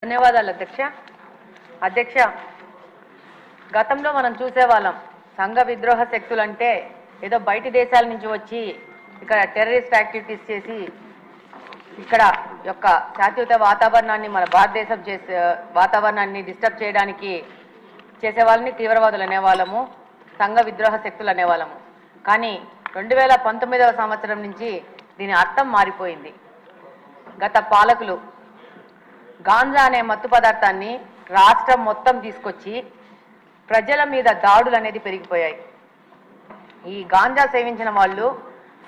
ధన్యవాదాలు అధ్యక్ష గతంలో మనం చూసేవాళ్ళం సంఘ విద్రోహ శక్తులు అంటే ఏదో బయటి దేశాల నుంచి వచ్చి ఇక్కడ టెర్రరిస్ట్ యాక్టివిటీస్ చేసి ఇక్కడ యొక్క శాంతియుత వాతావరణాన్ని మన భారతదేశం వాతావరణాన్ని డిస్టర్బ్ చేయడానికి చేసేవాళ్ళని తీవ్రవాదులు అనేవాళ్ళము, సంఘ విద్రోహ శక్తులు అనేవాళ్ళము. కానీ 2019వ సంవత్సరం నుంచి దీని అర్థం మారిపోయింది. గత పాలకులు గాంజా అనే మత్తు పదార్థాన్ని రాష్ట్రం మొత్తం తీసుకొచ్చి ప్రజల మీద దాడులు అనేది పెరిగిపోయాయి. ఈ గాంజా సేవించిన వాళ్ళు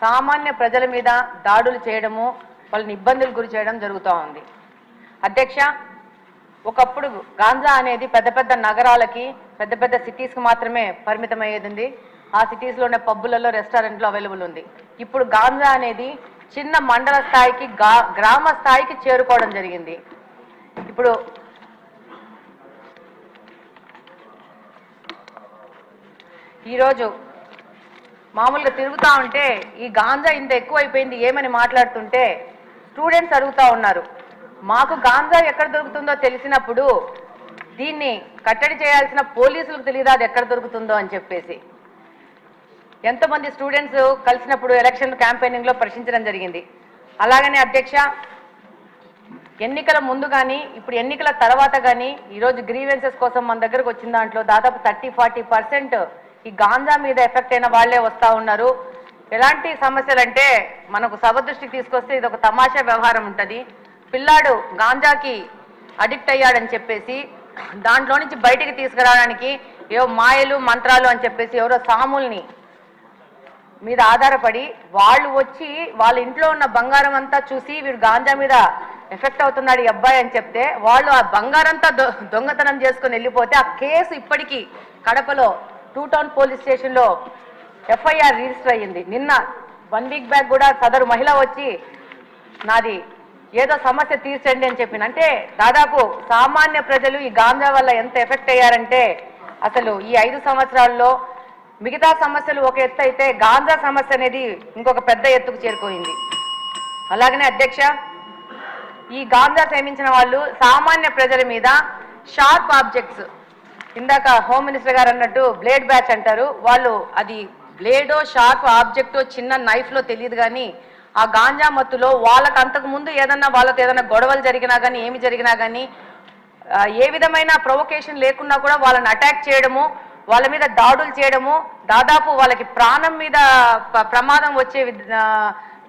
సామాన్య ప్రజల మీద దాడులు చేయడము, వాళ్ళని ఇబ్బందులు గురి చేయడం జరుగుతూ ఉంది. అధ్యక్ష, ఒకప్పుడు గాంజా అనేది పెద్ద పెద్ద నగరాలకి, పెద్ద పెద్ద సిటీస్కి మాత్రమే పరిమితమయ్యేది. ఆ సిటీస్లోనే పబ్బులలో, రెస్టారెంట్లో అవైలబుల్ ఉంది. ఇప్పుడు గాంజా అనేది చిన్న మండల స్థాయికి, గ్రామ స్థాయికి చేరుకోవడం జరిగింది. ఇప్పుడు ఈరోజు మామూలుగా తిరుగుతూ ఉంటే ఈ గాంజా ఇంత ఎక్కువైపోయింది ఏమని మాట్లాడుతుంటే స్టూడెంట్స్ అడుగుతూ ఉన్నారు, మాకు గాంజా ఎక్కడ దొరుకుతుందో తెలిసినప్పుడు దీన్ని కట్టడి చేయాల్సిన పోలీసులకు తెలియదు అది ఎక్కడ దొరుకుతుందో అని చెప్పేసి. ఎంతోమంది స్టూడెంట్స్ కలిసినప్పుడు ఎలక్షన్ క్యాంపెయినింగ్లో ప్రశ్నించడం జరిగింది. అలాగనే అధ్యక్ష, ఎన్నికల ముందు కానీ ఇప్పుడు ఎన్నికల తర్వాత కానీ ఈరోజు గ్రీవెన్సెస్ కోసం మన దగ్గరకు వచ్చిన దాంట్లో దాదాపు 30-40% ఈ గాంజా మీద ఎఫెక్ట్ అయిన వాళ్లే వస్తూ ఉన్నారు. ఎలాంటి సమస్యలు అంటే మనకు సభ దృష్టికి తీసుకొస్తే ఇది ఒక తమాషా వ్యవహారం ఉంటుంది. పిల్లాడు గాంజాకి అడిక్ట్ అయ్యాడని చెప్పేసి దాంట్లో నుంచి బయటికి తీసుకురావడానికి ఏవో మాయలు మంత్రాలు అని చెప్పేసి ఎవరో సాముల్ని మీద ఆధారపడి వాళ్ళు వచ్చి వాళ్ళ ఇంట్లో ఉన్న బంగారం అంతా చూసి వీడు గాంజా మీద ఎఫెక్ట్ అవుతున్నాడు ఈ అబ్బాయి అని చెప్తే వాళ్ళు ఆ బంగారంతా దొంగతనం చేసుకుని వెళ్ళిపోతే ఆ కేసు ఇప్పటికీ కడపలో 2 టౌన్ పోలీస్ స్టేషన్లో FIR రిజిస్టర్ అయ్యింది. నిన్న 1 వీక్ బ్యాక్ కూడా సదరు మహిళ వచ్చి నాది ఏదో సమస్య తీర్చండి అని చెప్పింది. అంటే దాదాపు సామాన్య ప్రజలు ఈ గాంజా వల్ల ఎంత ఎఫెక్ట్ అయ్యారంటే అసలు ఈ 5 సంవత్సరాల్లో మిగతా సమస్యలు ఒక ఎత్తు అయితే గాంజా సమస్య అనేది ఇంకొక పెద్ద ఎత్తుకు చేరుకోయింది. అలాగనే అధ్యక్ష, ఈ గాంజా సేవించిన వాళ్ళు సామాన్య ప్రజల మీద షార్ప్ ఆబ్జెక్ట్స్, ఇందాక హోమ్ మినిస్టర్ గారు అన్నట్టు బ్లేడ్ బ్యాచ్ అంటారు, వాళ్ళు అది బ్లేడో షార్ప్ ఆబ్జెక్టో చిన్న నైఫ్లో తెలియదు కానీ ఆ గాంజా మత్తులో వాళ్ళకు అంతకుముందు వాళ్ళతో ఏదైనా గొడవలు జరిగినా కానీ ఏమి జరిగినా కానీ ఏ విధమైన ప్రొవొకేషన్ లేకున్నా కూడా వాళ్ళని అటాక్ చేయడము, వాళ్ళ మీద దాడులు చేయడము, దాదాపు వాళ్ళకి ప్రాణం మీద ప్రమాదం వచ్చే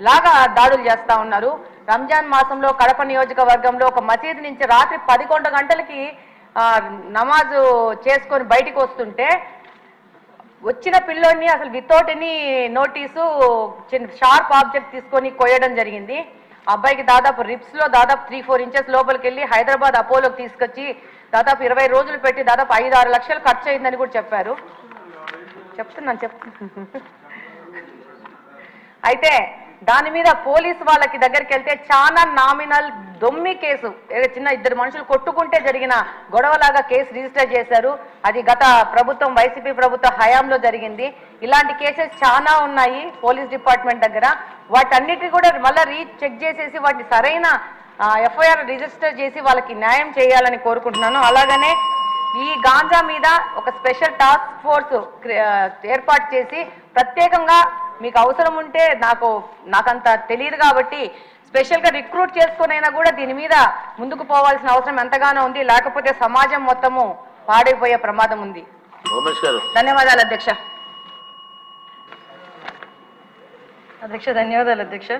లాగా దాడులు చేస్తూ ఉన్నారు. రంజాన్ మాసంలో కడప నియోజకవర్గంలో ఒక మసీదు నుంచి రాత్రి 11 గంటలకి నమాజు చేసుకొని బయటికి వస్తుంటే వచ్చిన పిల్లోడిని అసలు without any notice sharp object తీసుకొని కొయ్యడం జరిగింది. అబ్బాయికి దాదాపు రిప్స్లో దాదాపు 3-4 ఇంచెస్ లోపలికి వెళ్ళి హైదరాబాద్ అపోలోకి తీసుకొచ్చి దాదాపు 20 రోజులు పెట్టి దాదాపు 5-6 లక్షలు ఖర్చు అయిందని కూడా చెప్పారు. చెప్తున్నాను అయితే దాని మీద పోలీసు వాళ్ళకి దగ్గరికి వెళ్తే చాలా నామినల్ దొమ్మి కేసు, చిన్న 2 మనుషులు కొట్టుకుంటే జరిగిన గొడవలాగా కేసు రిజిస్టర్ చేశారు. అది గత ప్రభుత్వం వైసీపీ ప్రభుత్వ హయాంలో జరిగింది. ఇలాంటి కేసెస్ చాలా ఉన్నాయి పోలీస్ డిపార్ట్మెంట్ దగ్గర. వాటన్నిటి కూడా మళ్ళీ చెక్ చేసేసి వాటిని సరైన FIR రిజిస్టర్ చేసి వాళ్ళకి న్యాయం చేయాలని కోరుకుంటున్నాను. అలాగనే ఈ గాంజా మీద ఒక స్పెషల్ టాస్క్ ఫోర్స్ ఏర్పాటు చేసి ప్రత్యేకంగా మీకు అవసరం ఉంటే నాకంత తెలియదు కాబట్టి స్పెషల్గా రిక్రూట్ చేసుకునైనా కూడా దీని మీద ముందుకు పోవాల్సిన అవసరం ఎంతగానో ఉంది. లేకపోతే సమాజం మొత్తము పాడైపోయే ప్రమాదం ఉంది. ధన్యవాదాలు అధ్యక్ష. ధన్యవాదాలు అధ్యక్ష.